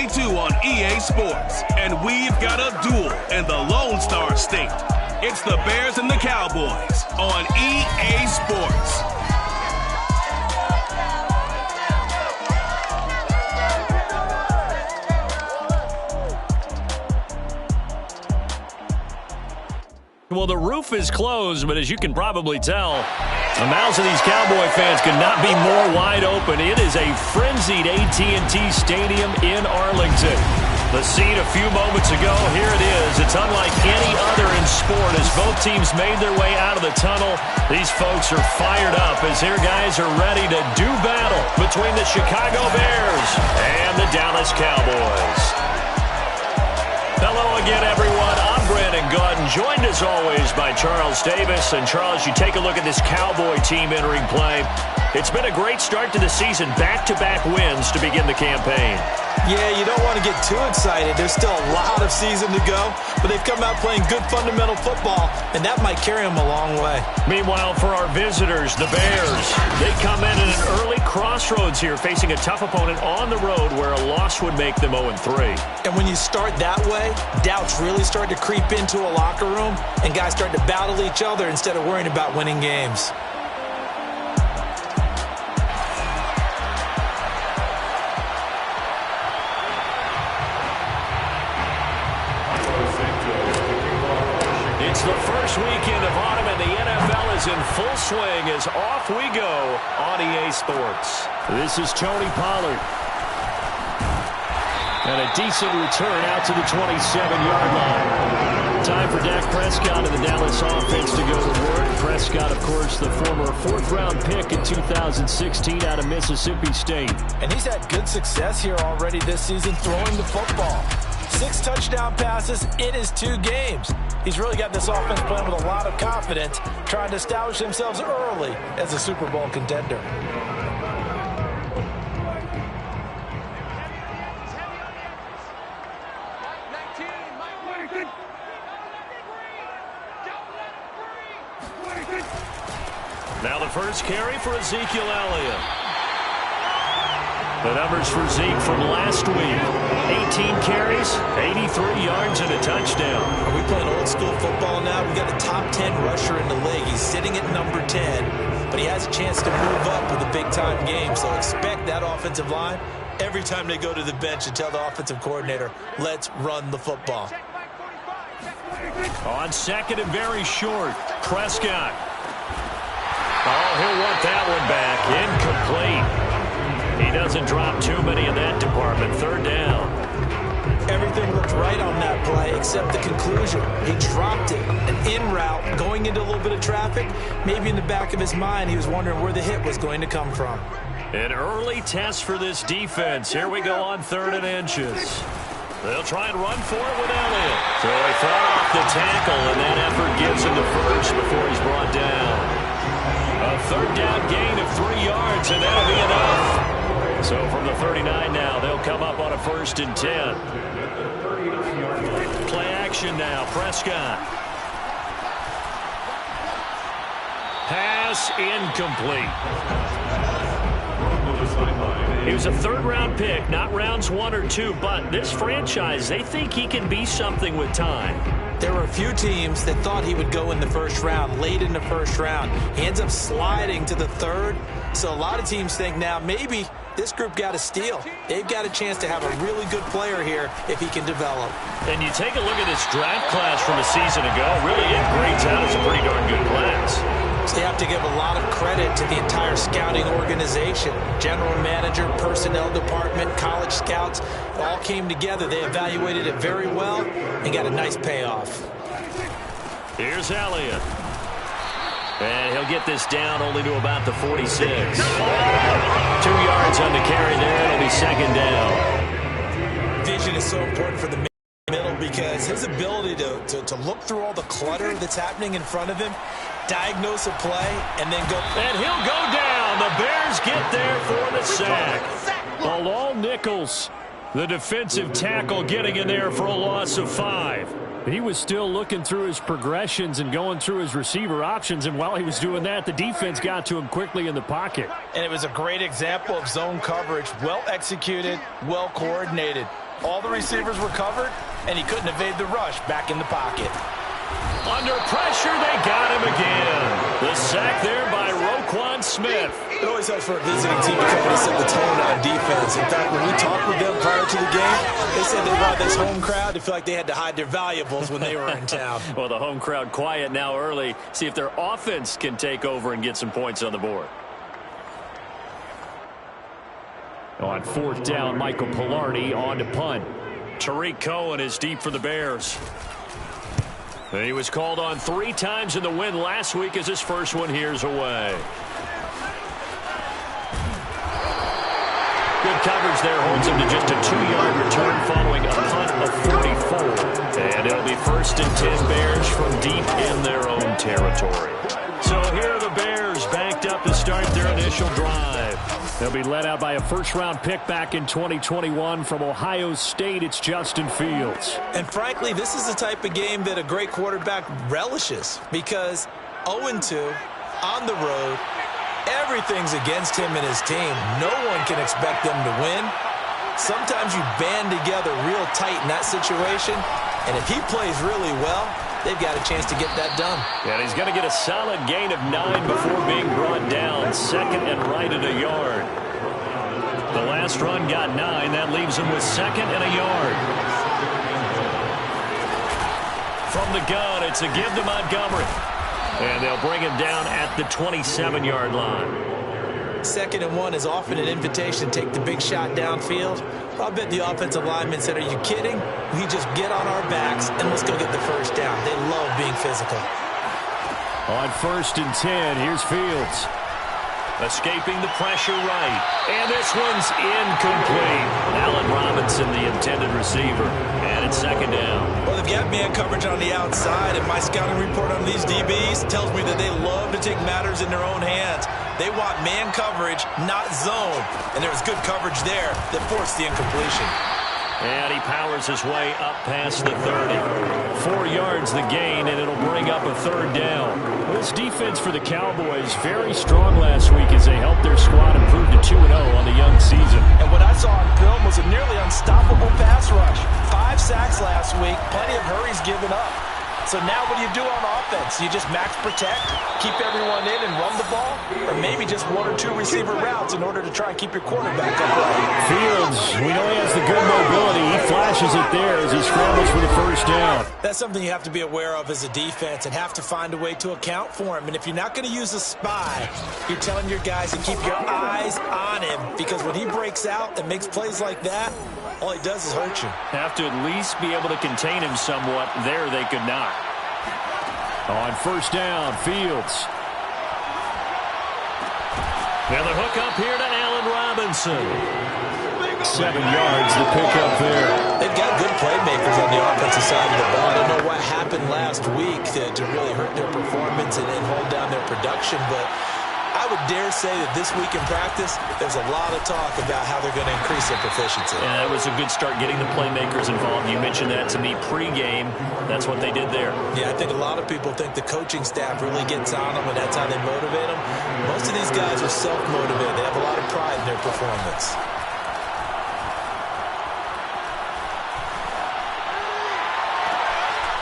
2022 on EA Sports. And we've got a duel in the Lone Star State. It's the Bears and the Cowboys on EA Sports. Well, the roof is closed, but as you can probably tell, the mouths of these Cowboy fans could not be more wide open. It is a frenzied AT&T Stadium in Arlington. The scene a few moments ago, here it is. It's unlike any other in sport as both teams made their way out of the tunnel. These folks are fired up as their guys are ready to do battle between the Chicago Bears and the Dallas Cowboys. Hello again, everyone. I'm Brandon Gaudin, joined as always by Charles Davis. And Charles, you take a look at this Cowboy team entering play. It's been a great start to the season, back-to-back wins to begin the campaign. Yeah, you don't want to get too excited. There's still a lot of season to go, but they've come out playing good fundamental football, and that might carry them a long way. Meanwhile, for our visitors, the Bears, they come in at an early crossroads here, facing a tough opponent on the road where a loss would make them 0-3. And when you start that way, doubts really start to creep into a locker room, and guys start to battle each other instead of worrying about winning games. It's the first weekend of autumn, and the NFL is in full swing as off we go on EA Sports. This is Tony Pollard. And a decent return out to the 27-yard line. Time for Dak Prescott and the Dallas offense to go to work. Prescott, of course, the former fourth-round pick in 2016 out of Mississippi State. And he's had good success here already this season throwing the football. 6 touchdown passes in his 2 games. He's really got this offense playing with a lot of confidence, trying to establish themselves early as a Super Bowl contender. Now the first carry for Ezekiel Elliott. The numbers for Zeke from last week. 18 carries, 83 yards, and a touchdown. Are we playing old school football now? We got a top 10 rusher in the league. He's sitting at number 10, but he has a chance to move up with a big-time game. So expect that offensive line every time they go to the bench and tell the offensive coordinator, let's run the football. On second and very short, Prescott. Oh, he'll want that one back. Incomplete. He doesn't drop too many in that department. Third down. Everything looked right on that play except the conclusion. He dropped it. An in route going into a little bit of traffic. Maybe in the back of his mind he was wondering where the hit was going to come from. An early test for this defense. Here we go on 3rd and inches. They'll try and run for it with Elliott. So he thought off the tackle, and that effort gives him the first before he's brought down. A 3rd down gain of 3 yards, and that'll be enough. So from the 39 now, they'll come up on a 1st and 10. Play action now, Prescott. Pass incomplete. He was a 3rd-round pick, not rounds 1 or 2, but this franchise, they think he can be something with time. There were a few teams that thought he would go in the 1st round, late in the 1st round. He ends up sliding to the 3rd. So a lot of teams think now maybe this group got a steal. They've got a chance to have a really good player here if he can develop. And you take a look at this draft class from a season ago, really it grades out as a pretty darn good class. So you have to give a lot of credit to the entire scouting organization. General manager, personnel department, college scouts, it all came together. They evaluated it very well and got a nice payoff. Here's Elliott. And he'll get this down only to about the 46. 2 yards on the carry there. It'll be 2nd down. Vision is so important for the middle because his ability to look through all the clutter that's happening in front of him, diagnose a play, and then go. And he'll go down. The Bears get there for the sack. Bilal Nichols, the defensive tackle, getting in there for a loss of 5. He was still looking through his progressions and going through his receiver options, and while he was doing that, the defense got to him quickly in the pocket. And it was a great example of zone coverage, well executed, well coordinated. All the receivers were covered, and he couldn't evade the rush back in the pocket. Under pressure, they got him again. The sack there by Roquan Smith. It always helps for a visiting team to come in and set the tone on defense. In fact, when we talked with them prior to the game, they said they wanted this home crowd to feel like they had to hide their valuables when they were in town. Well, the home crowd quiet now early. See if their offense can take over and get some points on the board. On fourth down, Michael Pilardi on to punt. Tariq Cohen is deep for the Bears. He was called on 3 times in the win last week as his first one here's away. Good coverage there holds him to just a 2-yard return following a punt of 44. And it'll be 1st and 10 Bears from deep in their own territory. So here are the Bears backed up to start their initial drive. They'll be led out by a first-round pick back in 2021 from Ohio State. It's Justin Fields. And frankly, this is the type of game that a great quarterback relishes because 0-2 on the road, everything's against him and his team. No one can expect them to win. Sometimes you band together real tight in that situation, and if he plays really well, they've got a chance to get that done. And he's going to get a solid gain of 9 before being brought down. 2nd and right at a yard. The last run got 9. That leaves him with 2nd and a yard. From the gun, it's a give to Montgomery. And they'll bring him down at the 27-yard line. 2nd and 1 is often an invitation to take the big shot downfield. I bet the offensive lineman said, are you kidding? We just get on our backs and let's go get the first down. They love being physical. On 1st and 10, here's Fields. Escaping the pressure right. And this one's incomplete. Allen Robinson, the intended receiver. And it's 2nd down. Well, they've got man coverage on the outside, and my scouting report on these DBs tells me that they love to take matters in their own hands. They want man coverage, not zone. And there was good coverage there that forced the incompletion. And he powers his way up past the 30. 4 yards the gain, and it'll bring up a 3rd down. This defense for the Cowboys very strong last week as they helped their squad improve to 2-0 on the young season. And what I saw on film was a nearly unstoppable pass rush. 5 sacks last week, plenty of hurries given up. So now what do you do on offense? You just max protect, keep everyone in and run the ball? Or maybe just 1 or 2 receiver routes in order to try and keep your quarterback upright? Fields, we know he has the good mobility. He flashes it there as he scrambles for the first down. That's something you have to be aware of as a defense and have to find a way to account for him. And if you're not going to use a spy, you're telling your guys to keep your eyes on him. Because when he breaks out and makes plays like that, all he does is hurt you. Have to at least be able to contain him somewhat. There they could not. On first down, Fields. Now the hook up here to Allen Robinson. 7 yards the pickup there. They've got good playmakers on the offensive side of the ball. I don't know what happened last week to really hurt their performance and hold down their production, but I would dare say that this week in practice, there's a lot of talk about how they're going to increase their proficiency. Yeah, that was a good start getting the playmakers involved. You mentioned that to me pregame. That's what they did there. Yeah, I think a lot of people think the coaching staff really gets on them and that's how they motivate them. Most of these guys are self-motivated. They have a lot of pride in their performance.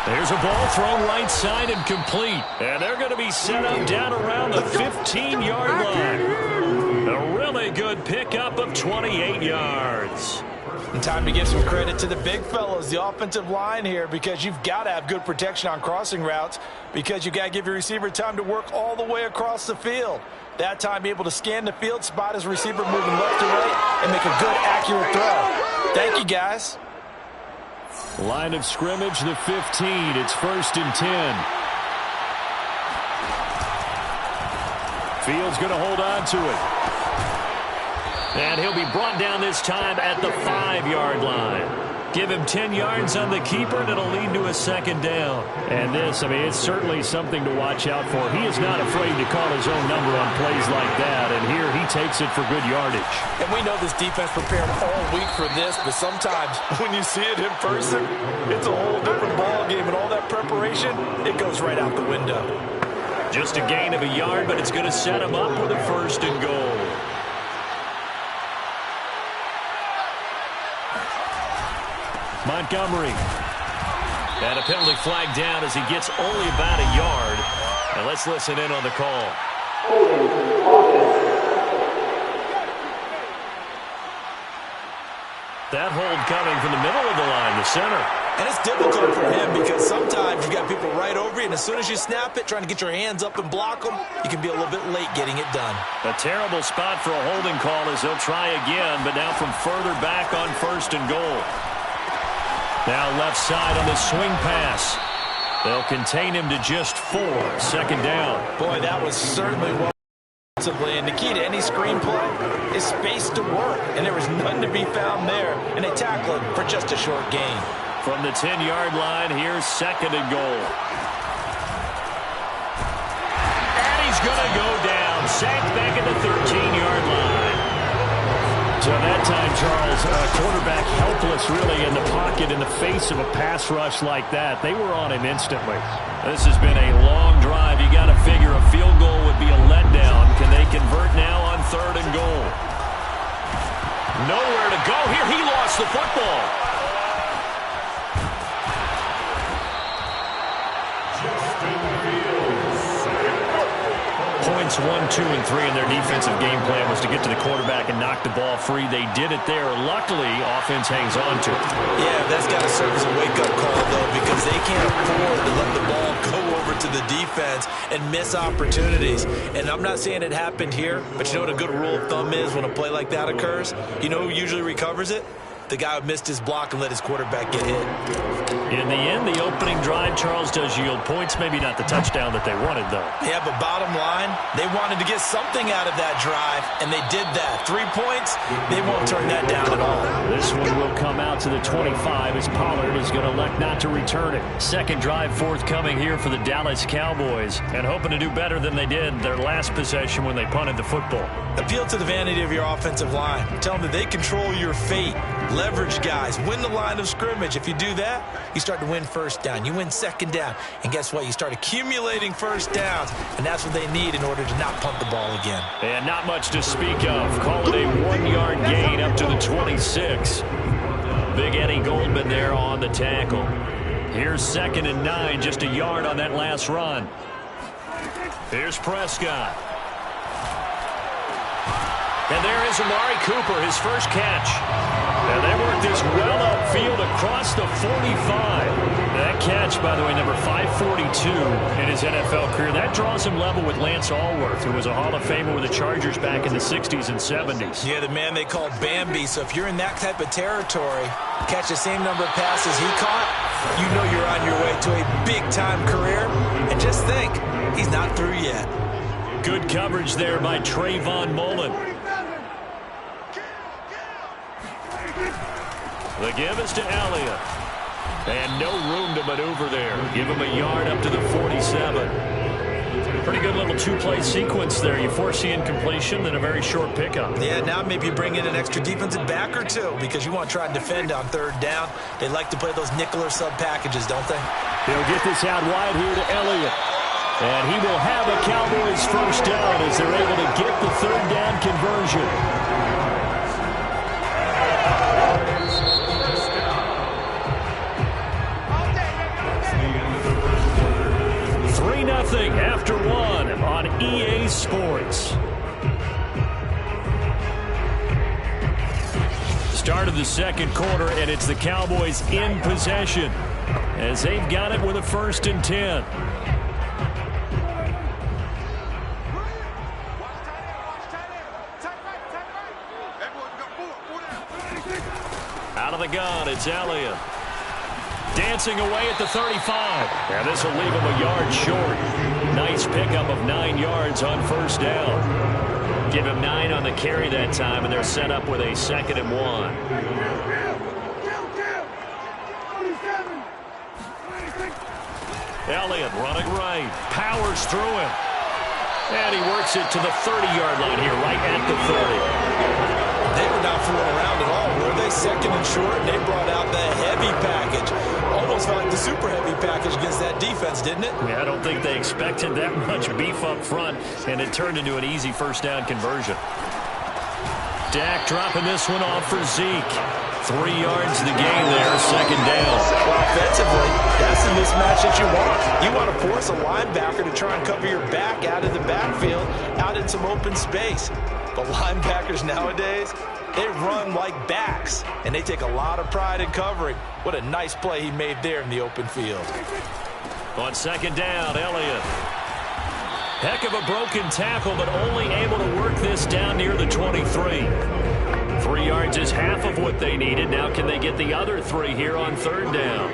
There's a ball thrown right side and complete. And they're going to be set up down around the 15-yard line. A really good pickup of 28 yards. And time to give some credit to the big fellows, the offensive line here, because you've got to have good protection on crossing routes because you've got to give your receiver time to work all the way across the field. That time, be able to scan the field, spot his receiver moving left to right, and make a good, accurate throw. Thank you, guys. Line of scrimmage, the 15. It's 1st and 10. Fields going to hold on to it. And he'll be brought down this time at the 5-yard line. Give him 10 yards on the keeper, and it'll lead to a 2nd down. And this, I mean, it's certainly something to watch out for. He is not afraid to call his own number on plays like that, and here he takes it for good yardage. And we know this defense prepared all week for this, but sometimes when you see it in person, it's a whole different ball game, and all that preparation, it goes right out the window. Just a gain of a yard, but it's going to set him up with a 1st and goal. Montgomery. And a penalty flag down as he gets only about a yard. And let's listen in on the call. That hold coming from the middle of the line, the center. And it's difficult for him because sometimes you've got people right over you, and as soon as you snap it, trying to get your hands up and block them, you can be a little bit late getting it done. A terrible spot for a holding call as he'll try again, but now from further back on 1st and goal. Now left side on the swing pass. They'll contain him to just 4. 2nd down. Boy, that was certainly well. And the key to any screenplay is space to work, and there was none to be found there, and they tackle him for just a short gain. From the 10-yard line, here's 2nd and goal. And he's going to go down, sacked back at the 13-yard line. So that time, Charles, quarterback helpless really in the pocket in the face of a pass rush like that. They were on him instantly. This has been a long drive. You got to figure a field goal would be a letdown. Can they convert now on 3rd and goal? Nowhere to go here. He lost the football. Points 1, 2, and 3 in their defensive game plan was to get to the quarterback and knock the ball free. They did it there. Luckily, offense hangs on to it. Yeah, that's got to serve as a wake-up call, though, because they can't afford to let the ball go over to the defense and miss opportunities. And I'm not saying it happened here, but you know what a good rule of thumb is when a play like that occurs? You know who usually recovers it? The guy who missed his block and let his quarterback get hit. In the end, the opening drive, Charles, does yield points. Maybe not the touchdown that they wanted, though. Yeah, but bottom line, they wanted to get something out of that drive, and they did that. 3 points, they won't turn that down at all. This one will come out to the 25 as Pollard is going to elect not to return it. 2nd drive forthcoming here for the Dallas Cowboys, and hoping to do better than they did their last possession when they punted the football. Appeal to the vanity of your offensive line. Tell them that they control your fate. Leverage guys. Win the line of scrimmage. If you do that, you start to win 1st down. You win 2nd down. And guess what? You start accumulating 1st downs. And that's what they need in order to not punt the ball again. And not much to speak of. Call it a 1-yard gain up to the 26. Big Eddie Goldman there on the tackle. Here's 2nd and 9. Just a yard on that last run. Here's Prescott. And there is Amari Cooper, his first catch. And they work this well upfield across the 45. That catch, by the way, number 542 in his NFL career. That draws him level with Lance Allworth, who was a Hall of Famer with the Chargers back in the 60s and 70s. Yeah, the man they called Bambi. So if you're in that type of territory, catch the same number of passes he caught, you know you're on your way to a big-time career. And just think, he's not through yet. Good coverage there by Trayvon Mullen. The give is to Elliott. And no room to maneuver there. Give him a yard up to the 47. Pretty good little 2-play sequence there. You force the incompletion, then a very short pickup. Yeah, now maybe you bring in an extra defensive back or two because you want to try and defend on 3rd down. They like to play those nickel or sub packages, don't they? He'll get this out wide here to Elliott. And he will have a Cowboys 1st down as they're able to get the 3rd down conversion. 3-0 after 1 on EA Sports. Start of the 2nd quarter, and it's the Cowboys in possession as they've got it with a 1st and 10. Out of the gun, it's Elliott. Dancing away at the 35. And this will leave him a yard short. Nice pickup of 9 yards on 1st down. Give him 9 on the carry that time, and they're set up with a 2nd and 1. Elliott running right. Powers through him. And he works it to the 30-yard line here, right at the 30. They were not fooling around at all, were they? 2nd and short, and they brought out the heavy package. Almost felt like the super heavy package against that defense, didn't it? Yeah, I don't think they expected that much beef up front, and it turned into an easy 1st down conversion. Dak dropping this one off for Zeke. 3 yards to the gain there, second down. Well, offensively, that's the mismatch that you want. You want to force a linebacker to try and cover your back out of the backfield, out in some open space. But linebackers nowadays, they run like backs, and they take a lot of pride in covering. What a nice play he made there in the open field. On second down, Elliott. Heck of a broken tackle, but only able to work this down near the 23. 3 yards is half of what they needed. Now can they get the other 3 here on third down?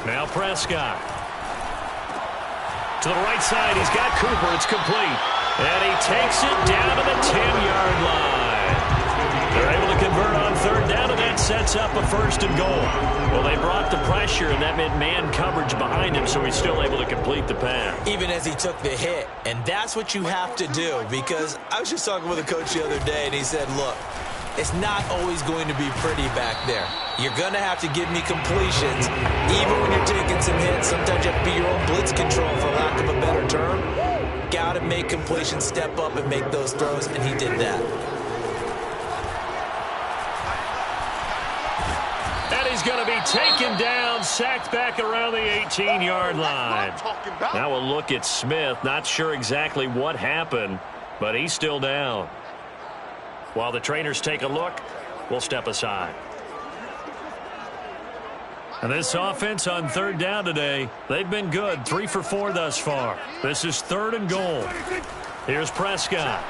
Now Prescott. To the right side, he's got Cooper. It's complete. And he takes it down to the 10-yard line. They're able to convert on third down, and that sets up a first and goal. Well, they brought the pressure, and that meant man coverage behind him, so he's still able to complete the pass. Even as he took the hit, and that's what you have to do, because I was just talking with a coach the other day, and he said, look, it's not always going to be pretty back there. You're going to have to give me completions, even when you're taking some hits. Sometimes you have to be your own blitz control, for lack of a better term. Got to make completions, step up and make those throws, and he did that. And he's going to be taken down, sacked back around the 18-yard line. Now we'll look at Smith. Not sure exactly what happened, but he's still down. While the trainers take a look, we'll step aside. And this offense on third down today, they've been good. 3 for 4 thus far. This is third and goal. Here's Prescott.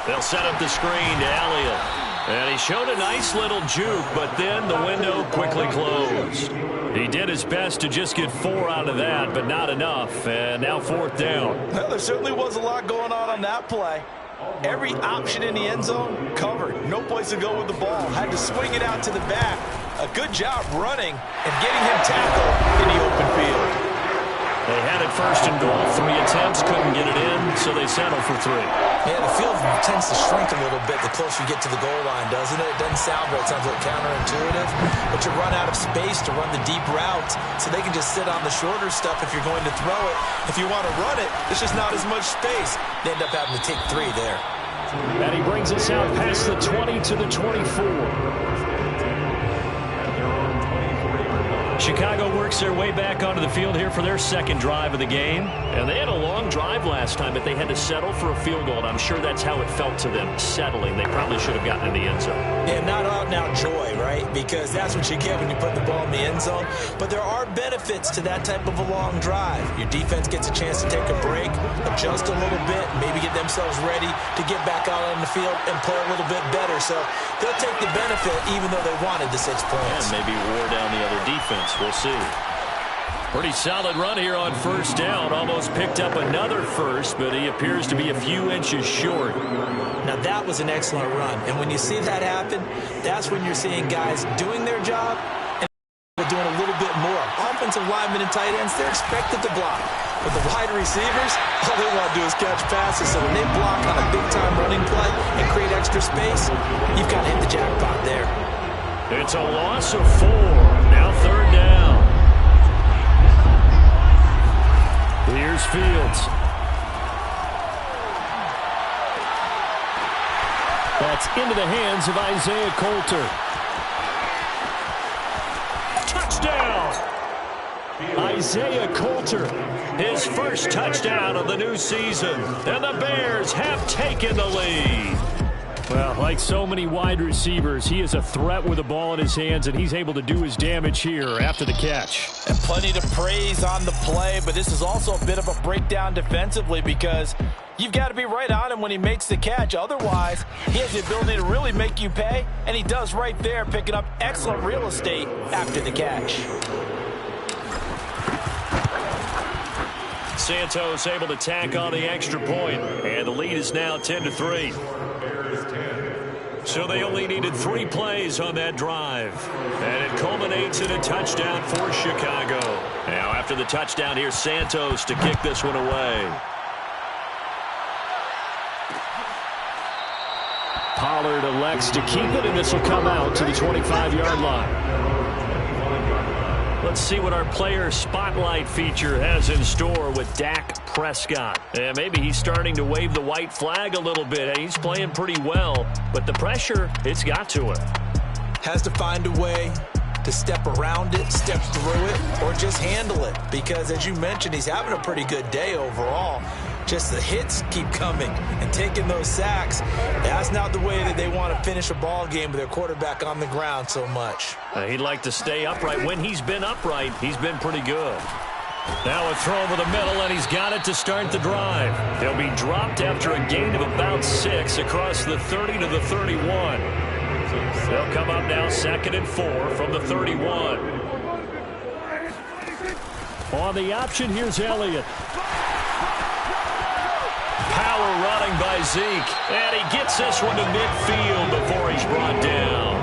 They'll set up the screen to Elliott. And he showed a nice little juke, but then the window quickly closed. He did his best to just get 4 out of that, but not enough. And now fourth down. Well, there certainly was a lot going on that play. Every option in the end zone covered. No place to go with the ball. Had to swing it out to the back. A good job running and getting him tackled in the open field. They had it first and goal. 3 attempts, couldn't get it in, so they settled for 3. Yeah, the field tends to shrink a little bit the closer you get to the goal line, doesn't it? It doesn't sound right. It sounds a little counterintuitive. But you run out of space to run the deep routes, so they can just sit on the shorter stuff if you're going to throw it. If you want to run it, there's just not as much space. They end up having to take 3 there. And he brings us out past the 20 to the 24. Chicago works their way back onto the field here for their second drive of the game. And they had a long drive last time, but they had to settle for a field goal. And I'm sure that's how it felt to them, settling. They probably should have gotten in the end zone. Yeah, not out-and-out joy, right? Because that's what you get when you put the ball in the end zone. But there are benefits to that type of a long drive. Your defense gets a chance to take a break, adjust a little bit, maybe get themselves ready to get back out on the field and play a little bit better. So they'll take the benefit even though they wanted the 6 points. And maybe wore down the other defense. We'll see. Pretty solid run here on first down. Almost picked up another first, but he appears to be a few inches short. Now, that was an excellent run. And when you see that happen, that's when you're seeing guys doing their job and doing a little bit more. Offensive linemen and tight ends, they're expected to block. But the wide receivers, all they want to do is catch passes. So when they block on a big-time running play and create extra space, you've got to hit the jackpot there. It's a loss of 4. Now third down. Here's Fields. That's into the hands of Isaiah Coulter. Touchdown! Isaiah Coulter, his first touchdown of the new season. And the Bears have taken the lead. Well, like so many wide receivers, he is a threat with the ball in his hands, and he's able to do his damage here after the catch. And plenty to praise on the play, but this is also a bit of a breakdown defensively because you've got to be right on him when he makes the catch. Otherwise, he has the ability to really make you pay, and he does right there, picking up excellent real estate after the catch. Santos able to tack on the extra point, and the lead is now 10-3. So they only needed 3 plays on that drive. And it culminates in a touchdown for Chicago. Now after the touchdown, here's Santos to kick this one away. Pollard elects to keep it, and this will come out to the 25-yard line. Let's see what our player spotlight feature has in store with Dak Prescott. And maybe he's starting to wave the white flag a little bit. He's playing pretty well, but the pressure, it's got to him. Has to find a way to step around it, step through it, or just handle it. Because as you mentioned, he's having a pretty good day overall. Just the hits keep coming and taking those sacks. That's not the way that they want to finish a ball game with their quarterback on the ground so much. He'd like to stay upright. When he's been upright, he's been pretty good. Now a throw over the middle, and he's got it to start the drive. They'll be dropped after a gain of about 6 across the 30 to the 31. They'll come up now 2nd and 4 from the 31. On the option, here's Elliott. Power running by Zeke, and he gets this one to midfield before he's brought down.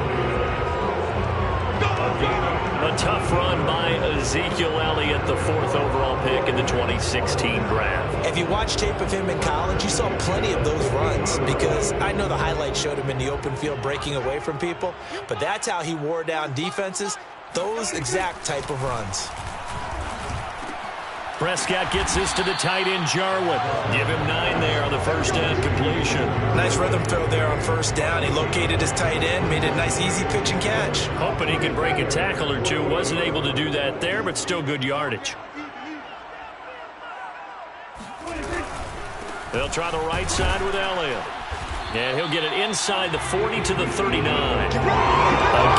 A tough run by Ezekiel Elliott, the 4th overall pick in the 2016 draft. If you watch tape of him in college, you saw plenty of those runs, because I know the highlights showed him in the open field breaking away from people, but that's how he wore down defenses, those exact type of runs. Prescott gets this to the tight end, Jarwin. Give him 9 there on the first down completion. Nice rhythm throw there on first down. He located his tight end, made it a nice, easy pitch and catch. Hoping he could break a tackle or two. Wasn't able to do that there, but still good yardage. They'll try the right side with Elliott. And he'll get it inside the 40 to the 39. A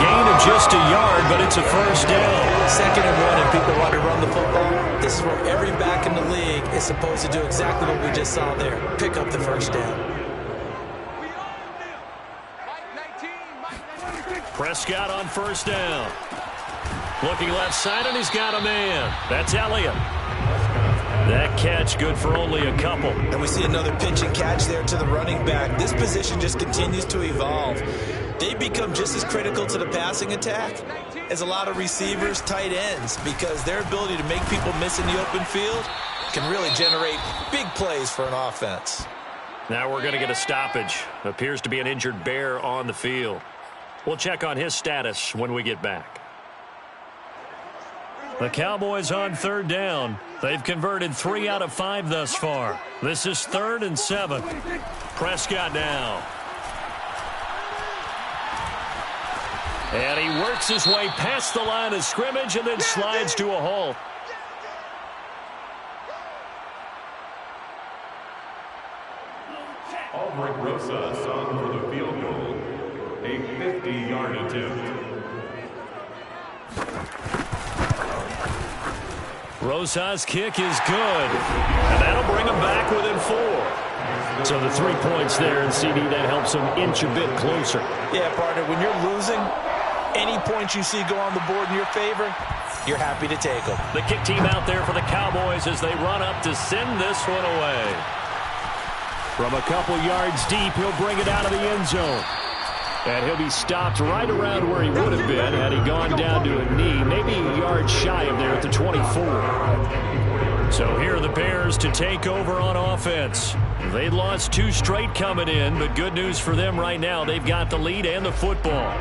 gain of just a yard, but it's a first down. 2nd and 1, and people want to run the football. This is where every back in the league is supposed to do exactly what we just saw there. Pick up the first down. Prescott on first down. Looking left side, and he's got a man. That's Elliott. That catch good for only a couple. And we see another pitch and catch there to the running back. This position just continues to evolve. They become just as critical to the passing attack as a lot of receivers, tight ends, because their ability to make people miss in the open field can really generate big plays for an offense. Now we're going to get a stoppage. Appears to be an injured Bear on the field. We'll check on his status when we get back. The Cowboys on 3rd down. They've converted 3 out of 5 thus far. This is 3rd and 7. Prescott now. And he works his way past the line of scrimmage and then slides to a halt. Albrecht Rosas on for the field goal. A 50-yard attempt. Rosas' kick is good, and that'll bring him back within 4. So the 3 points there, and CD, that helps him inch a bit closer. Yeah, partner, when you're losing, any points you see go on the board in your favor, you're happy to take them. The kick team out there for the Cowboys as they run up to send this one away. From a couple yards deep, he'll bring it out of the end zone. And he'll be stopped right around where he would have been had he gone down to a knee, maybe a yard shy of there at the 24. So here are the Bears to take over on offense. They lost 2 straight coming in, but good news for them right now. They've got the lead and the football.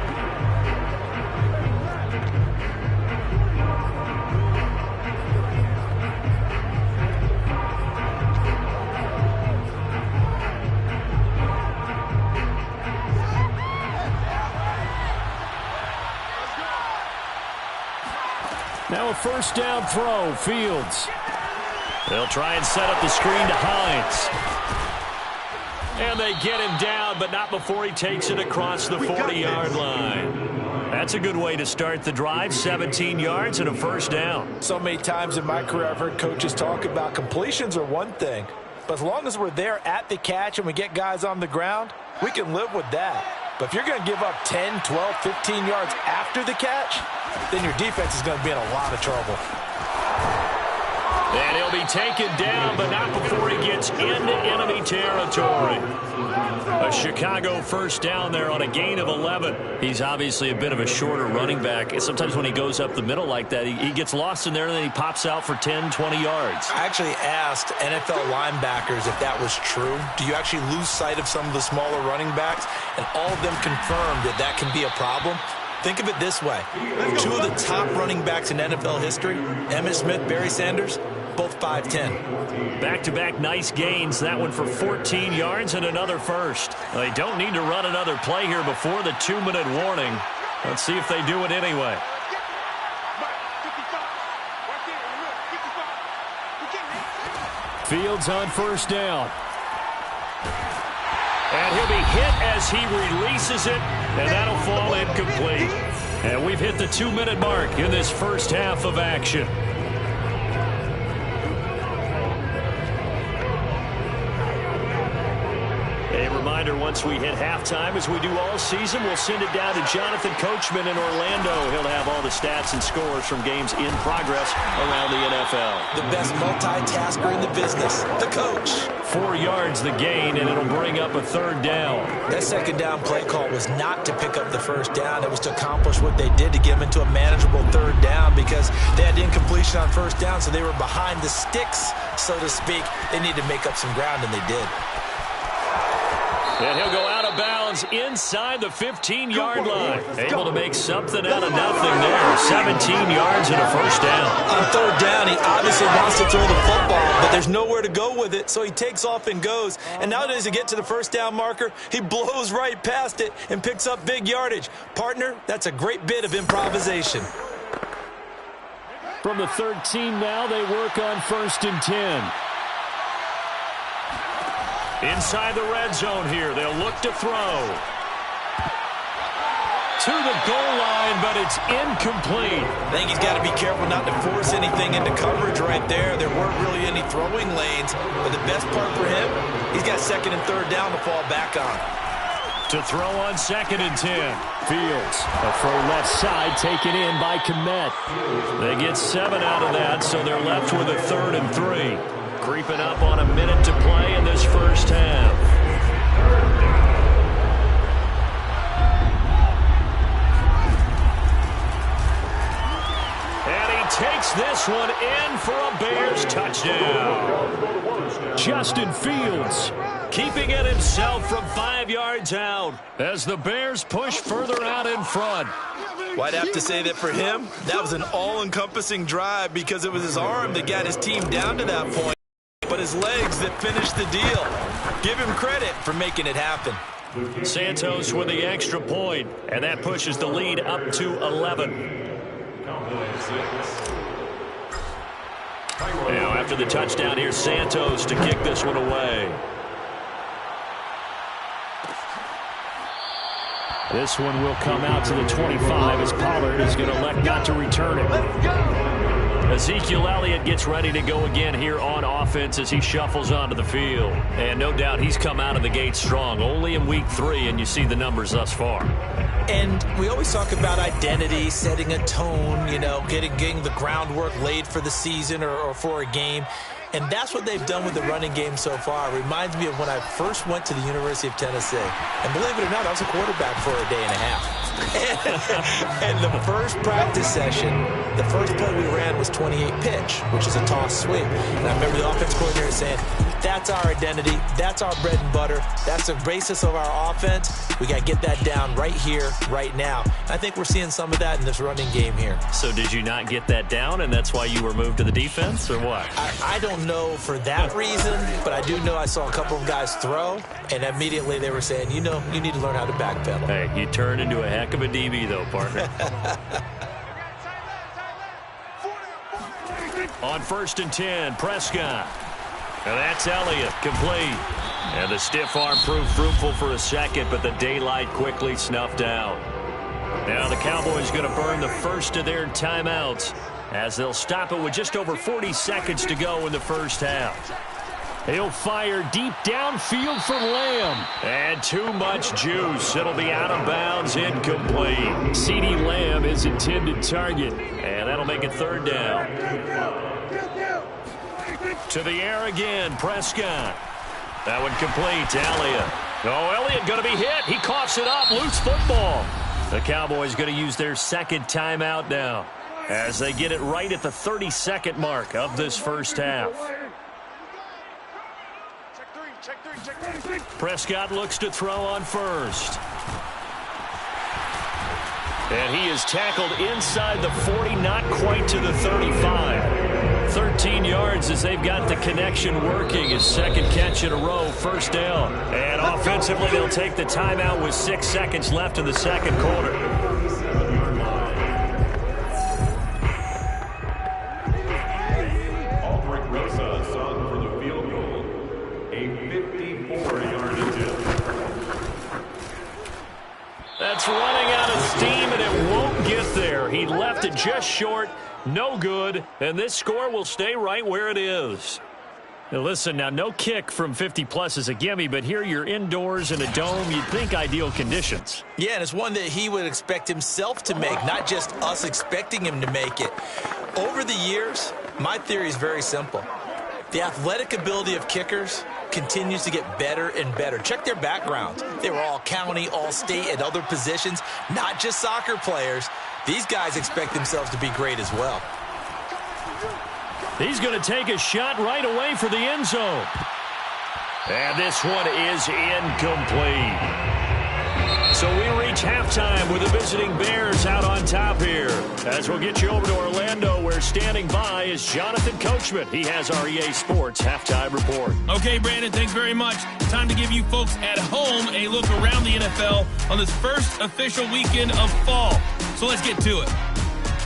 Now a first down throw, Fields. They'll try and set up the screen to Hines. And they get him down, but not before he takes it across the 40-yard line. That's a good way to start the drive, 17 yards and a first down. So many times in my career I've heard coaches talk about completions are one thing, but as long as we're there at the catch and we get guys on the ground, we can live with that. But if you're going to give up 10, 12, 15 yards after the catch, then your defense is going to be in a lot of trouble. And he'll be taken down, but not before he gets into enemy territory. A Chicago first down there on a gain of 11. He's obviously a bit of a shorter running back. Sometimes when he goes up the middle like that, he gets lost in there, and then he pops out for 10, 20 yards. I actually asked NFL linebackers if that was true. Do you actually lose sight of some of the smaller running backs? And all of them confirmed that that can be a problem. Think of it this way. Two of the top running backs in NFL history, Emmitt Smith, Barry Sanders, both 5'10". Back-to-back nice gains. That one for 14 yards and another first. They don't need to run another play here before the 2-minute warning. Let's see if they do it anyway. Fields on first down. And he'll be hit as he releases it, and that'll fall incomplete. And we've hit the 2-minute mark in this first half of action. A reminder, once we hit halftime, as we do all season, we'll send it down to Jonathan Coachman in Orlando. He'll have all the stats and scores from games in progress around the NFL. The best multitasker in the business, the coach. 4 yards the gain, and it'll bring up a third down. That second down play call was not to pick up the first down. It was to accomplish what they did to get them into a manageable third down because they had incompletion on first down, so they were behind the sticks, so to speak. They needed to make up some ground, and they did. And he'll go out of bounds inside the 15-yard line. Able to make something out of nothing there. 17 yards and a first down. On third down, he obviously wants to throw the football, but there's nowhere to go with it, so he takes off and goes. And nowadays, to get to the first down marker, he blows right past it and picks up big yardage. Partner, that's a great bit of improvisation. From the 13 now, they work on 1st and 10. Inside the red zone here, they'll look to throw. To the goal line, but it's incomplete. I think he's got to be careful not to force anything into coverage right there. There weren't really any throwing lanes, but the best part for him, he's got 2nd and 3rd down to fall back on. To throw on 2nd and 10. Fields, a throw left side taken in by Kmet. They get 7 out of that, so they're left with a 3rd and 3. Creeping up on a minute to play in this first half. And he takes this one in for a Bears touchdown. Justin Fields keeping it himself from 5 yards out as the Bears push further out in front. Well, I'd have to say that for him, that was an all-encompassing drive because it was his arm that got his team down to that point. But his legs that finished the deal. Give him credit for making it happen. Santos with the extra point, and that pushes the lead up to 11. Now after the touchdown, here's Santos to kick this one away. This one will come out to the 25 as Pollard is going to elect not to return it. Let's go! Ezekiel Elliott gets ready to go again here on offense as he shuffles onto the field. And no doubt he's come out of the gate strong, only in week 3, and you see the numbers thus far. And we always talk about identity, setting a tone, you know, getting the groundwork laid for the season or for a game. And that's what they've done with the running game so far. It reminds me of when I first went to the University of Tennessee. And believe it or not, I was a quarterback for a day and a half. And the first practice session, the first play we ran was 28 pitch, which is a toss sweep. And I remember the offense coordinator saying, that's our identity, that's our bread and butter, that's the basis of our offense. We got to get that down right here, right now. I think we're seeing some of that in this running game here. So did you not get that down, and that's why you were moved to the defense, or what? I don't know for that reason, but I do know I saw a couple of guys throw, and immediately they were saying, you know, you need to learn how to backpedal. Hey, you turned into a heck of a DB, though, partner. On 1st and 10, Prescott. And that's Elliott, complete. And the stiff arm proved fruitful for a second, but the daylight quickly snuffed out. Now the Cowboys going to burn the first of their timeouts as they'll stop it with just over 40 seconds to go in the first half. He'll fire deep downfield for Lamb. And too much juice. It'll be out of bounds, incomplete. CeeDee Lamb is intended target. And that'll make it 3rd down. To the air again, Prescott. That one complete to Elliott. Oh, Elliott going to be hit. He coughs it up. Loose football. The Cowboys going to use their 2nd timeout now as they get it right at the 32nd mark of this first half. Prescott looks to throw on 1st. And he is tackled inside the 40, not quite to the 35. 13 yards as they've got the connection working. His second catch in a row, first down. And offensively, they'll take the timeout with 6 seconds left in the second quarter. That's running out of steam, and it won't get there. He left it just short, no good, and this score will stay right where it is. Now listen, now no kick from 50-plus is a gimme, but here you're indoors in a dome. You'd think ideal conditions. Yeah, and it's one that he would expect himself to make, not just us expecting him to make it. Over the years, my theory is very simple. The athletic ability of kickers continues to get better and better. Check their backgrounds. They were all county, all state, at other positions, not just soccer players. These guys expect themselves to be great as well. He's going to take a shot right away for the end zone. And this one is incomplete. So we reach halftime with the visiting Bears out on top here. As we'll get you over to Orlando, where standing by is Jonathan Coachman. He has our EA Sports halftime report. Okay, Brandon, thanks very much. Time to give you folks at home a look around the NFL on this first official weekend of fall. So let's get to it.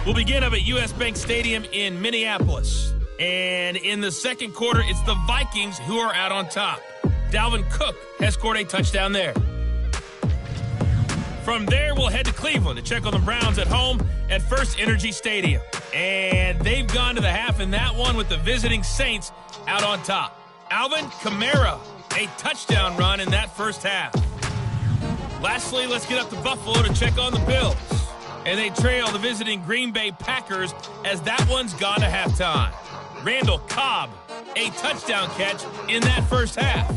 We'll begin up at US Bank Stadium in Minneapolis. And in the second quarter, it's the Vikings who are out on top. Dalvin Cook has scored a touchdown there. From there, we'll head to Cleveland to check on the Browns at home at First Energy Stadium. And they've gone to the half in that one with the visiting Saints out on top. Alvin Kamara, a touchdown run in that first half. Lastly, let's get up to Buffalo to check on the Bills. And they trail the visiting Green Bay Packers as that one's gone to halftime. Randall Cobb, a touchdown catch in that first half.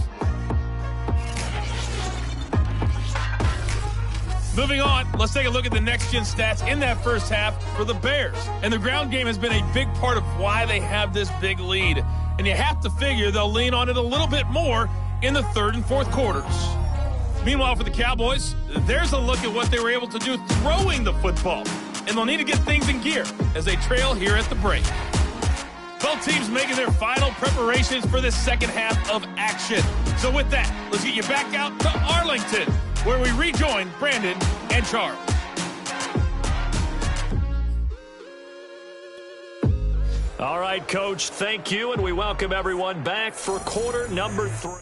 Moving on, let's take a look at the next-gen stats in that first half for the Bears. And the ground game has been a big part of why they have this big lead. And you have to figure they'll lean on it a little bit more in the third and fourth quarters. Meanwhile, for the Cowboys, there's a look at what they were able to do throwing the football. And they'll need to get things in gear as they trail here at the break. Both teams making their final preparations for this second half of action. So with that, let's get you back out to Arlington, where we rejoin Brandon and Charles. All right, Coach, thank you, and we welcome everyone back for quarter number 3.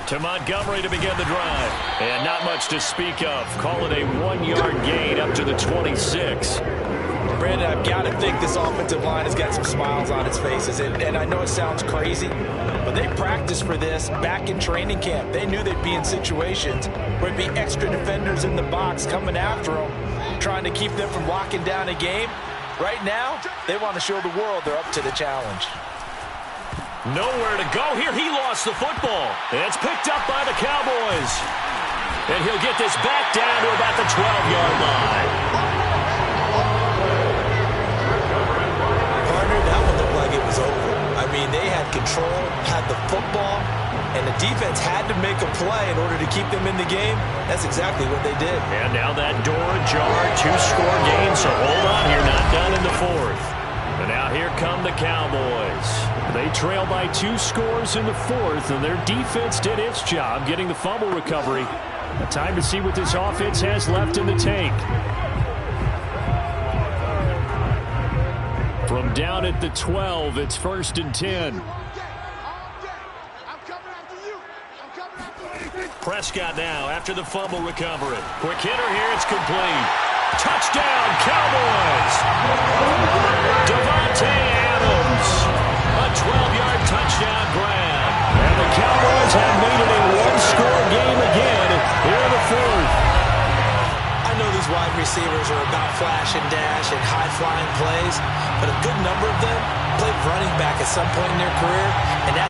To Montgomery to begin the drive. And not much to speak of. Call it a 1-yard gain up to the 26. Brandon, I've got to think this offensive line has got some smiles on its faces. And I know it sounds crazy, but they practiced for this back in training camp. They knew they'd be in situations where there'd be extra defenders in the box coming after them, trying to keep them from locking down a game. Right now, they want to show the world they're up to the challenge. Nowhere to go here. He lost the football. And it's picked up by the Cowboys. And he'll get this back down to about the 12-yard line. Partner, that one looked like it was over. I mean, they had control, had the football, and the defense had to make a play in order to keep them in the game. That's exactly what they did. And now that door ajar, 2-score game, so hold on here, not done in the fourth. And now here come the Cowboys. They trail by 2 scores in the fourth, and their defense did its job getting the fumble recovery. A time to see what this offense has left in the tank. From down at the 12, it's 1st and 10. Prescott now after the fumble recovery. Quick hitter here, it's complete. Touchdown, Cowboys! Devontae Adams. A 12-yard touchdown grab. And the Cowboys have made it a 1-score game again here in the fourth. I know this these wide receivers are about flash and dash and high-flying plays, but a good number of them played running back at some point in their career, and that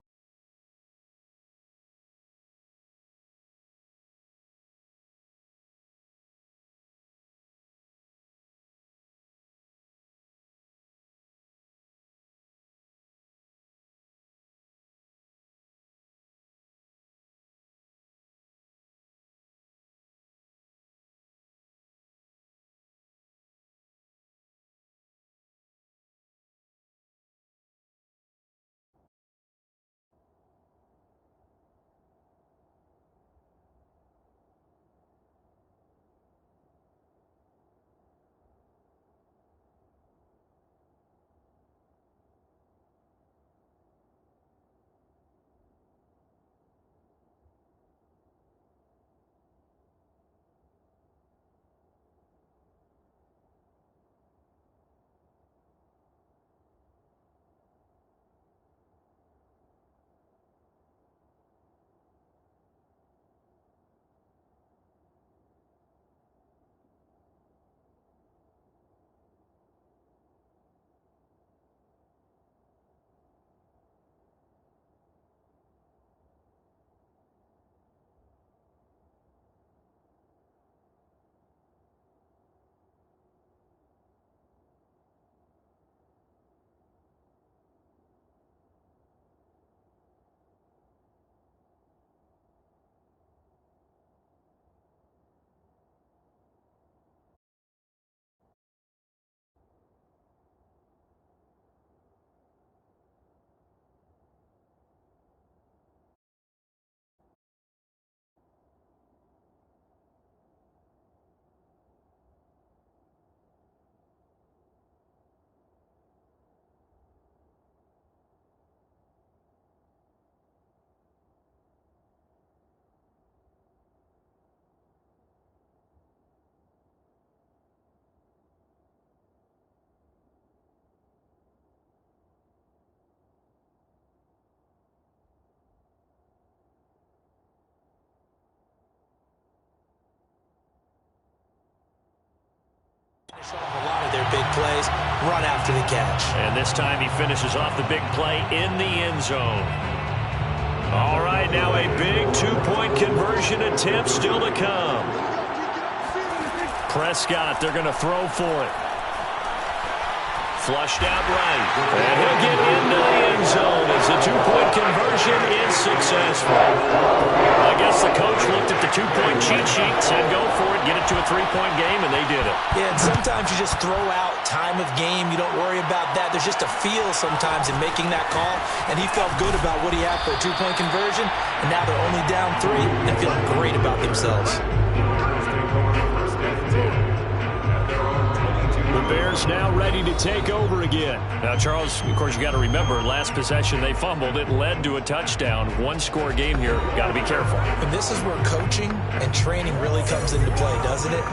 finish off a lot of their big plays, run after the catch. And this time he finishes off the big play in the end zone. All right, now a big two-point conversion attempt still to come. Prescott, they're going to throw for it. Flushed out right. And he'll get into the end zone as the two-point conversion is successful. I guess the coach looked at the two-point cheat sheet, said go for it, get it to a three-point game, and they did it. Yeah, and sometimes you just throw out time of game. You don't worry about that. There's just a feel sometimes in making that call, and he felt good about what he had for a two-point conversion, and now they're only down 3 and feeling great about themselves. The Bears now ready to take over again. Now, Charles, of course, you got to remember, last possession they fumbled. It led to a touchdown. One-score game here. Got to be careful. And this is where coaching and training really comes into play, doesn't it?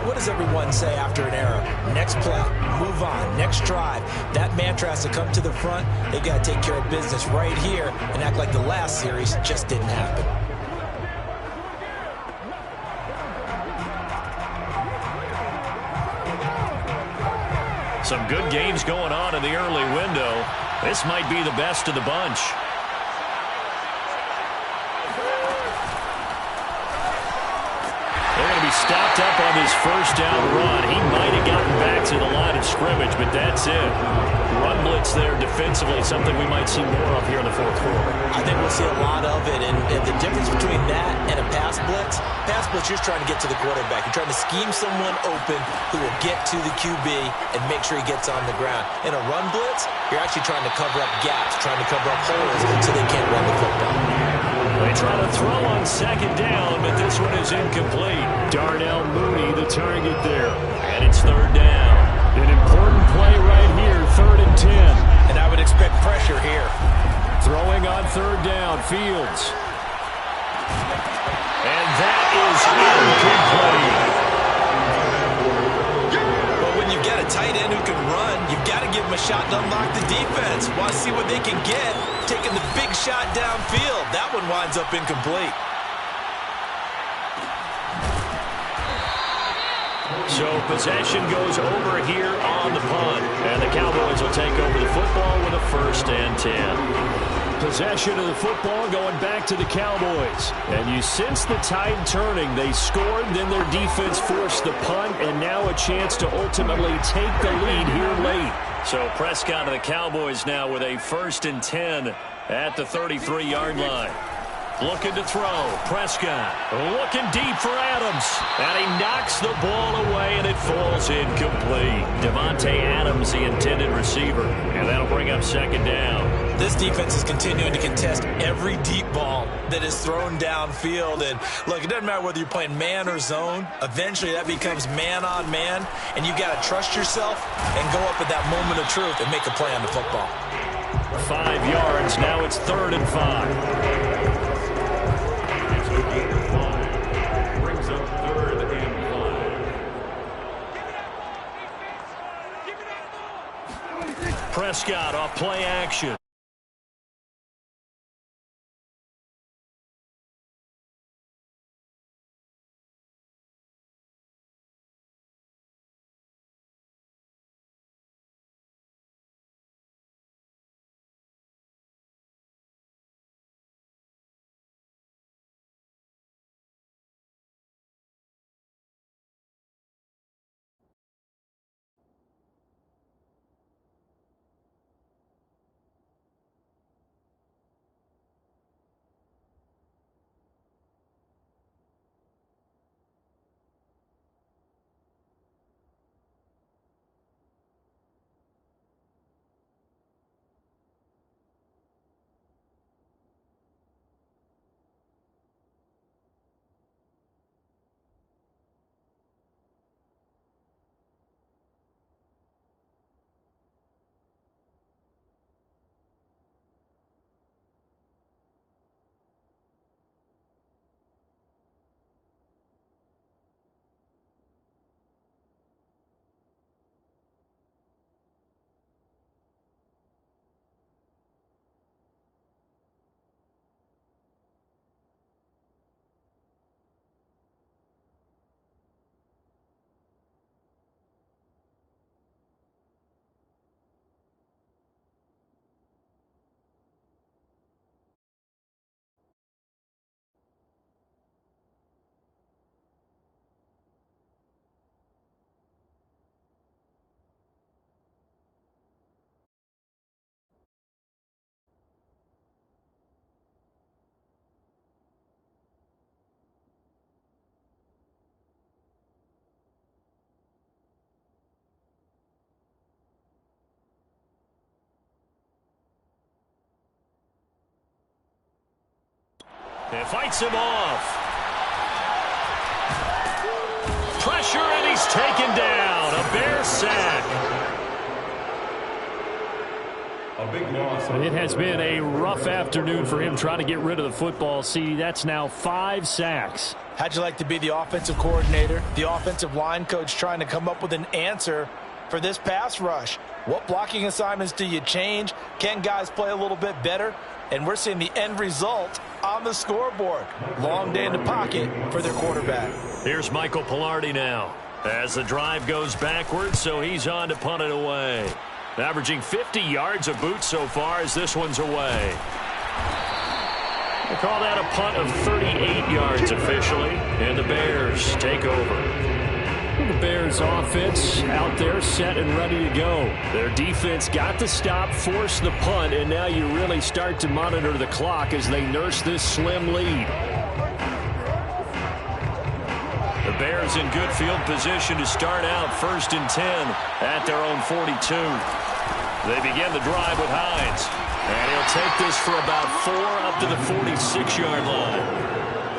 What does everyone say after an error? Next play, move on, next drive. That mantra has to come to the front. They've got to take care of business right here and act like the last series just didn't happen. Some good games going on in the early window. This might be the best of the bunch. They're going to be stopped up on his first down run. He might have gotten back to the line of scrimmage, but that's it. Run blitz there defensively, something we might see more of here in the fourth quarter. I think we'll see a lot of it, and the difference between that and a pass blitz, you're just trying to get to the quarterback. You're trying to scheme someone open who will get to the QB and make sure he gets on the ground. In a run blitz, you're actually trying to cover up gaps, trying to cover up holes so they can't run the football. They try to throw on second down, but this one is incomplete. Darnell Mooney, the target there. And it's third down. An important play right here, 3rd and 10. And I would expect pressure here. Throwing on third down, Fields. And that is incomplete. But when you get a tight end who can run, you've got to give him a shot to unlock the defense. Want to see what they can get. Taking the big shot downfield. That one winds up incomplete. So possession goes over here on the punt. And the Cowboys will take over the football with a 1st and 10. Possession of the football going back to the Cowboys. And you sense the tide turning. They scored, then their defense forced the punt, and now a chance to ultimately take the lead here late. So Prescott of the Cowboys now with a 1st and 10 at the 33-yard line. Looking to throw. Prescott looking deep for Adams. And he knocks the ball away, and it falls incomplete. Devontae Adams, the intended receiver. And that'll bring up 2nd down. This defense is continuing to contest every deep ball that is thrown downfield. And, look, it doesn't matter whether you're playing man or zone. Eventually, that becomes man-on-man. And you've got to trust yourself and go up at that moment of truth and make a play on the football. 5 yards. Now it's 3rd and 5. Brings up 3rd and 5. Prescott off play action. And fights him off. Pressure, and he's taken down. A Bear sack. A big loss. It has been a rough afternoon for him trying to get rid of the football. See, that's now 5 sacks. How'd you like to be the offensive coordinator, the offensive line coach trying to come up with an answer for this pass rush? What blocking assignments do you change? Can guys play a little bit better? And we're seeing the end result on the scoreboard. Long day in the pocket for their quarterback. Here's Michael Pilardi now as the drive goes backwards, so he's on to punt it away. Averaging 50 yards a boot so far as this one's away. They call that a punt of 38 yards officially, and the Bears take over. The Bears offense out there set and ready to go. Their defense got the stop, forced the punt, and now you really start to monitor the clock as they nurse this slim lead. The Bears in good field position to start out 1st and 10 at their own 42. They begin the drive with Hines, and he'll take this for about 4 up to the 46-yard line.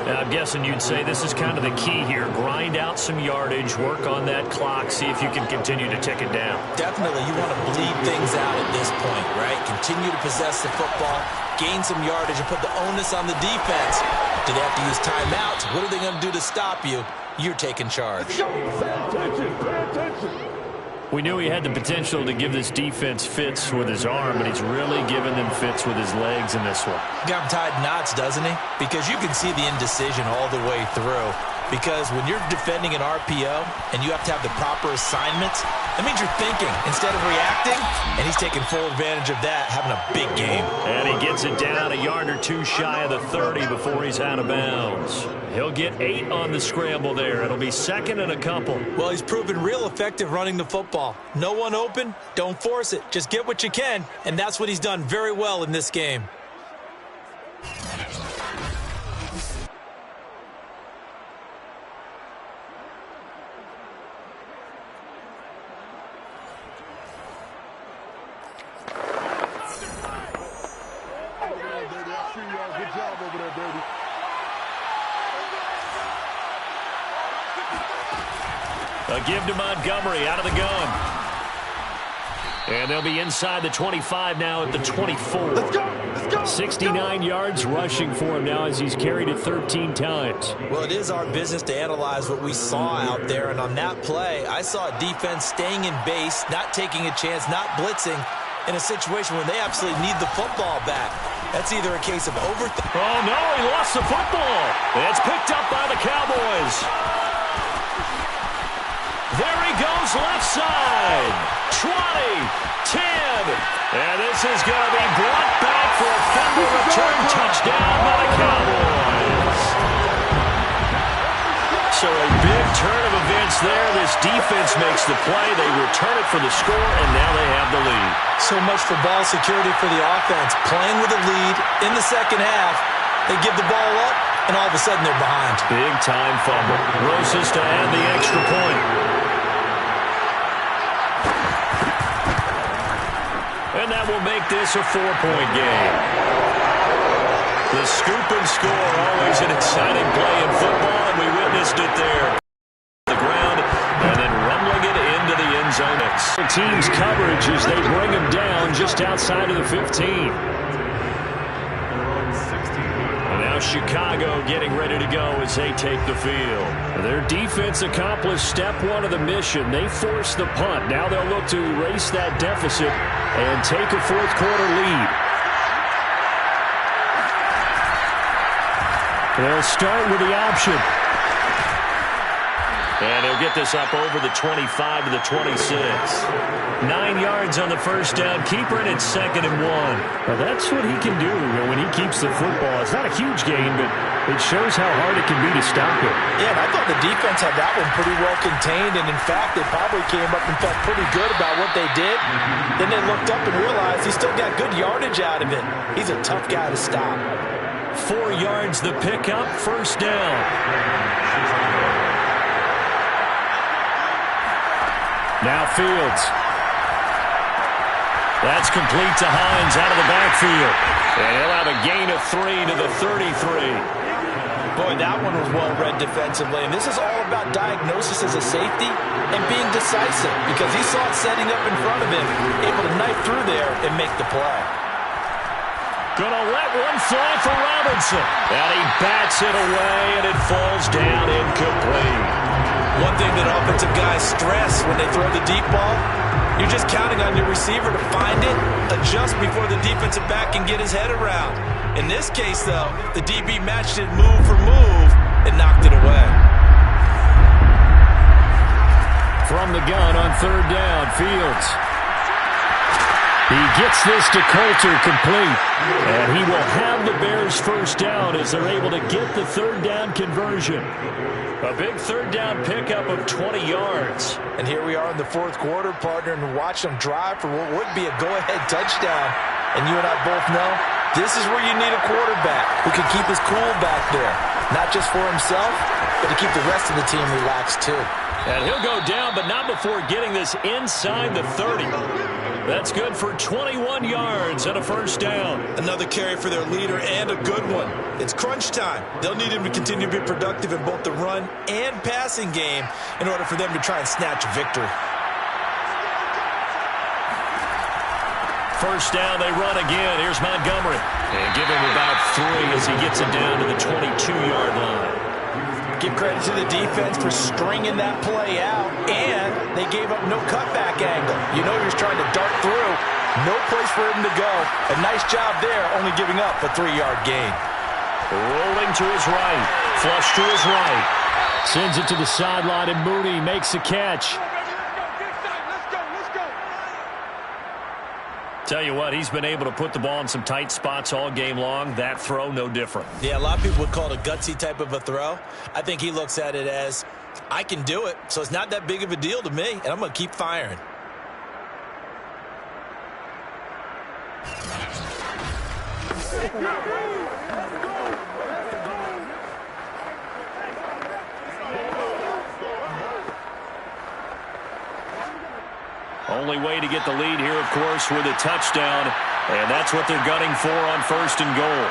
Now, I'm guessing you'd say this is kind of the key here. Grind out some yardage, work on that clock, see if you can continue to tick it down. Definitely, you want to bleed things out at this point, right? Continue to possess the football, gain some yardage, and put the onus on the defense. Do they have to use timeouts? What are they going to do to stop you? You're taking charge. Pay attention, pay attention. We knew he had the potential to give this defense fits with his arm, but he's really giving them fits with his legs in this one. Got him tied knots, doesn't he? Because you can see the indecision all the way through. because when you're defending an RPO and you have to have the proper assignments, that means you're thinking instead of reacting, and he's taking full advantage of that, having a big game. And he gets it down a yard or two shy of the 30 before he's out of bounds. He'll get 8 on the scramble there. It'll be second and a couple. Well, he's proven real effective running the football. No one open, don't force it. Just get what you can, and that's what he's done very well in this game. A give to Montgomery out of the gun. And they'll be inside the 25 now at the 24. Let's go. 69 yards rushing for him now as he's carried it 13 times. Well, it is our business to analyze what we saw out there. And on that play, I saw a defense staying in base, not taking a chance, not blitzing in a situation when they absolutely need the football back. That's either a case of Oh, no, he lost the football. It's picked up by the Cowboys. There he goes left side. 20, 10. And this is going to be brought back for a fumble return touchdown by the Cowboys. So a big turn of events there. This defense makes the play. They return it for the score, and now they have the lead. So much for ball security for the offense. Playing with a lead in the second half. They give the ball up, and all of a sudden they're behind. Big time fumble. Roses to add the extra point. And that will make this a 4-point game. The scoop and score, always an exciting play in football, and we witnessed it there. The ground, and then rumbling it into the end zone. The team's coverage as they bring him down just outside of the 15. And now Chicago getting ready to go as they take the field. Their defense accomplished step 1 of the mission. They forced the punt. Now they'll look to erase that deficit and take a fourth-quarter lead. They'll start with the option. And he'll get this up over the 25 to the 26. 9 yards on the first down. Keeper, and it's 2nd and 1. Well, that's what he can do when he keeps the football. It's not a huge gain, but it shows how hard it can be to stop it. Yeah, and I thought the defense had that one pretty well contained, and in fact, they probably came up and felt pretty good about what they did. Then they looked up and realized he still got good yardage out of it. He's a tough guy to stop. 4 yards the pickup, first down. Now Fields. That's complete to Hines out of the backfield. And he'll have a gain of 3 to the 33. Boy, that one was well-read defensively. And this is all about diagnosis as a safety and being decisive because he saw it setting up in front of him, able to knife through there and make the play. Gonna let one fly for Robinson. And he bats it away, and it falls down incomplete. One thing that offensive guys stress when they throw the deep ball, you're just counting on your receiver to find it, adjust before the defensive back can get his head around. In this case, though, the DB matched it move for move and knocked it away. From the gun on 3rd down, Fields. He gets this to Coulter complete. And he will have the Bears first down as they're able to get the 3rd down conversion. A big 3rd down pickup of 20 yards. And here we are in the 4th quarter, partner, and watch them drive for what would be a go-ahead touchdown. And you and I both know this is where you need a quarterback who can keep his cool back there. Not just for himself, but to keep the rest of the team relaxed too. And he'll go down, but not before getting this inside the 30. That's good for 21 yards and a first down. Another carry for their leader and a good one. It's crunch time. They'll need him to continue to be productive in both the run and passing game in order for them to try and snatch a victory. First down, they run again. Here's Montgomery. And give him about 3 as he gets it down to the 22-yard line. Give credit to the defense for stringing that play out, and they gave up no cutback angle. You know he was trying to dart through. No place for him to go. A nice job there, only giving up a 3-yard gain. Rolling to his right. Flush to his right. Sends it to the sideline, and Mooney makes the catch. Tell you what, he's been able to put the ball in some tight spots all game long. That throw, no different. Yeah, a lot of people would call it a gutsy type of a throw. I think he looks at it as, I can do it, so it's not that big of a deal to me, and I'm going to keep firing. Only way to get the lead here, of course, with a touchdown, and that's what they're gunning for on 1st and goal.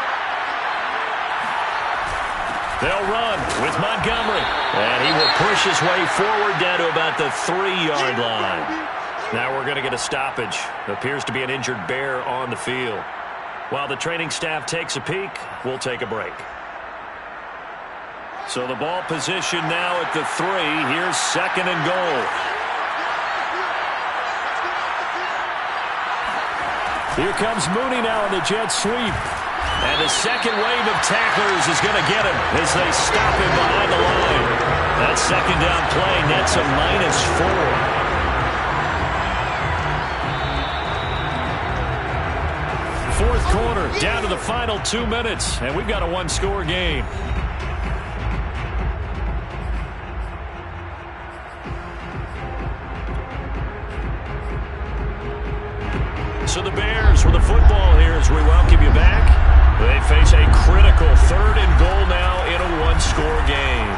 They'll run with Montgomery, and he will push his way forward down to about the 3-yard line. Now we're going to get a stoppage. Appears to be an injured Bear on the field. While the training staff takes a peek, we'll take a break. So the ball position now at the 3. Here's 2nd and goal. Here comes Mooney now in the jet sweep. And the second wave of tacklers is going to get him as they stop him behind the line. That 2nd down play nets a -4. 4th quarter, down to the final 2 minutes, and we've got a 1-score game. So the Bears with the football here as we welcome you back. They face a critical 3rd and goal now in a 1-score game.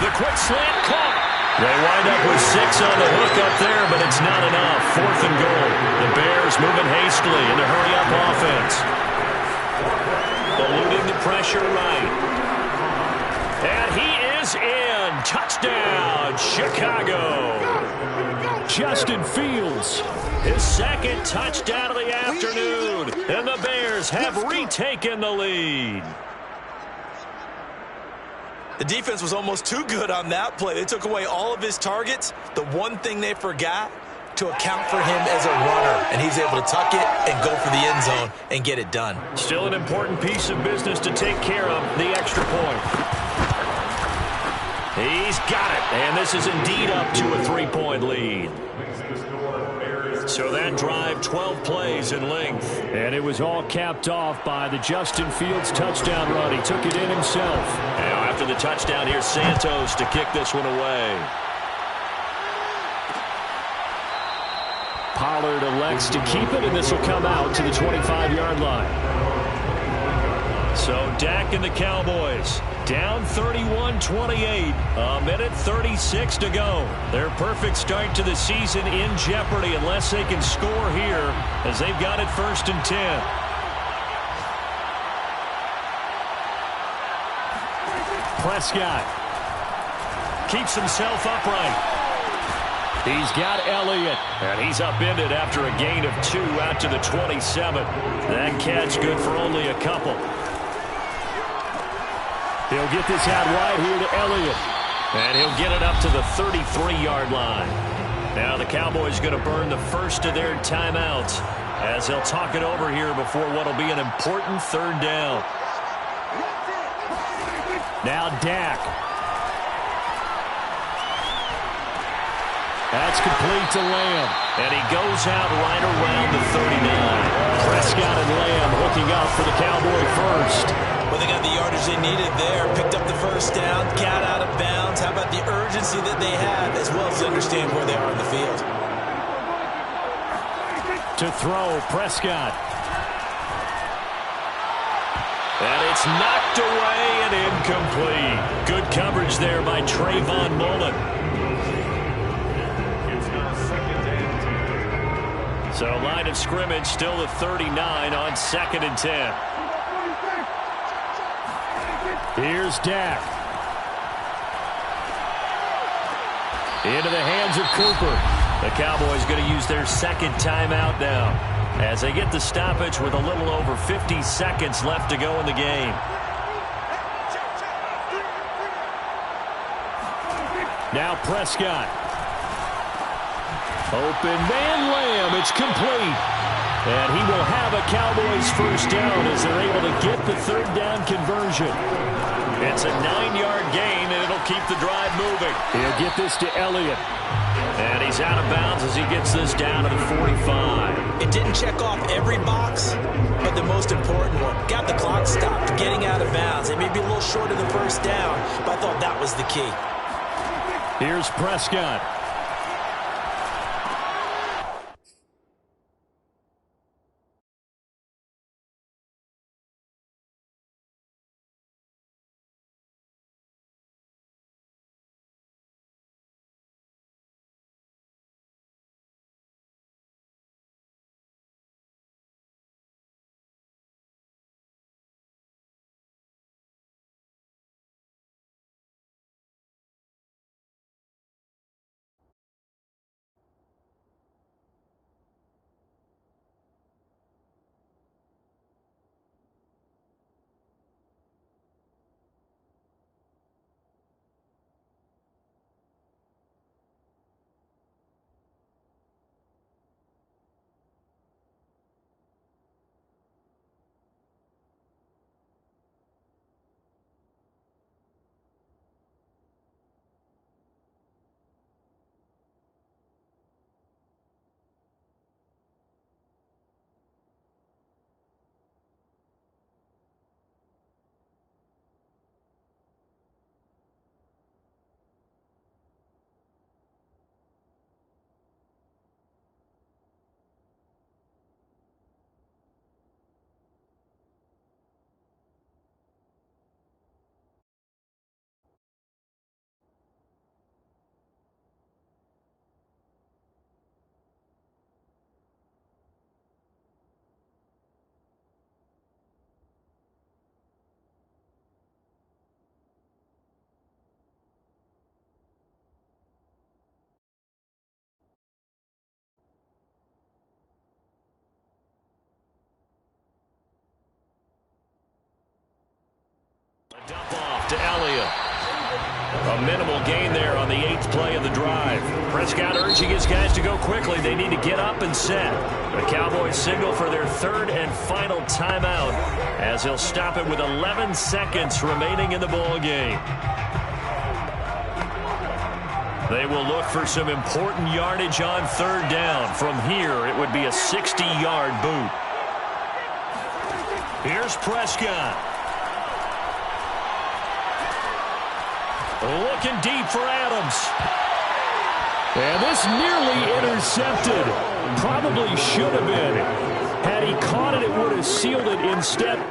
The quick slant caught. They wind up with 6 on the hook up there, but it's not enough. 4th and goal. The Bears moving hastily in the hurry-up offense. Eluding the pressure right. And he is in. Touchdown, Chicago. Justin Fields, his 2nd touchdown of the afternoon, and the Bears have retaken the lead. The defense was almost too good on that play. They took away all of his targets. The one thing they forgot, to account for him as a runner, and he's able to tuck it and go for the end zone and get it done. Still an important piece of business to take care of, the extra point. He's got it, and this is indeed up to a 3-point lead. So that drive, 12 plays in length. And it was all capped off by the Justin Fields touchdown run. He took it in himself. Now after the touchdown, here's Santos to kick this one away. Pollard elects to keep it, and this will come out to the 25-yard line. So Dak and the Cowboys down 31-28, a minute 36 to go. Their perfect start to the season in jeopardy unless they can score here as they've got it 1st and 10. Prescott keeps himself upright. He's got Elliott, and he's upended after a gain of 2 out to the 27. That catch good for only a couple. He'll get this out wide here to Elliott, and he'll get it up to the 33-yard line. Now the Cowboys going to burn the first of their timeouts as they'll talk it over here before what will be an important 3rd down. Now Dak. That's complete to Lamb, and he goes out right around the 39. Prescott and Lamb hooking up for the Cowboy first. Well, they got the yardage they needed there, picked up the 1st down, got out of bounds. How about the urgency that they have, as well as understand where they are in the field? To throw, Prescott. And it's knocked away and incomplete. Good coverage there by Trayvon Mullen. So line of scrimmage still the 39 on 2nd and 10. Here's Dak. Into the hands of Cooper. The Cowboys going to use their 2nd timeout now as they get the stoppage with a little over 50 seconds left to go in the game. Now Prescott. Open man Lamb. It's complete. And he will have a Cowboys 1st down as they're able to get the 3rd down conversion. It's a 9-yard gain keep the drive moving. He'll get this to Elliott. And he's out of bounds as he gets this down to the 45. It didn't check off every box, but the most important one. Got the clock stopped, getting out of bounds. It may be a little short of the first down, but I thought that was the key. Here's Prescott. Dump off to Elliott. A minimal gain there on the 8th play of the drive. Prescott urging his guys to go quickly. They need to get up and set. The Cowboys signal for their 3rd and final timeout as he'll stop it with 11 seconds remaining in the ball game. They will look for some important yardage on 3rd down. From here, it would be a 60-yard boot. Here's Prescott. Looking deep for Adams. And this nearly intercepted. Probably should have been. Had he caught it, it would have sealed it instead.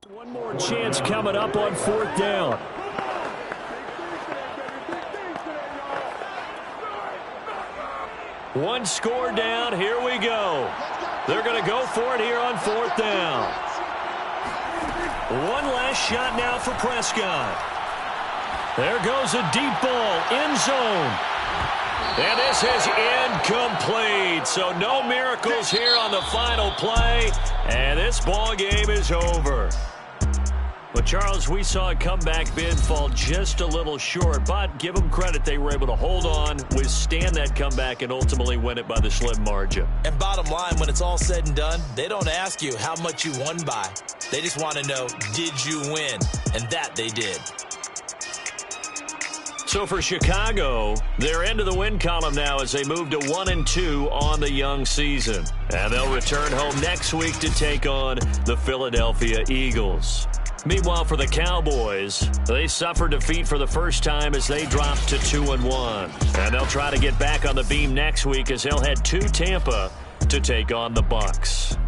One more chance coming up on 4th down. One score down. Here we go. They're going to go for it here on 4th down. One last shot now for Prescott. There goes a deep ball. End zone. And this is incomplete. So no miracles here on the final play. And this ball game is over. But, Charles, we saw a comeback bid fall just a little short, but give them credit. They were able to hold on, withstand that comeback, and ultimately win it by the slim margin. And bottom line, when it's all said and done, they don't ask you how much you won by. They just want to know, did you win? And that they did. So for Chicago, they're into the win column now as they move to 1-2 on the young season. And they'll return home next week to take on the Philadelphia Eagles. Meanwhile, for the Cowboys, they suffered defeat for the first time as they dropped to 2-1. And they'll try to get back on the beam next week as they'll head to Tampa to take on the Bucs.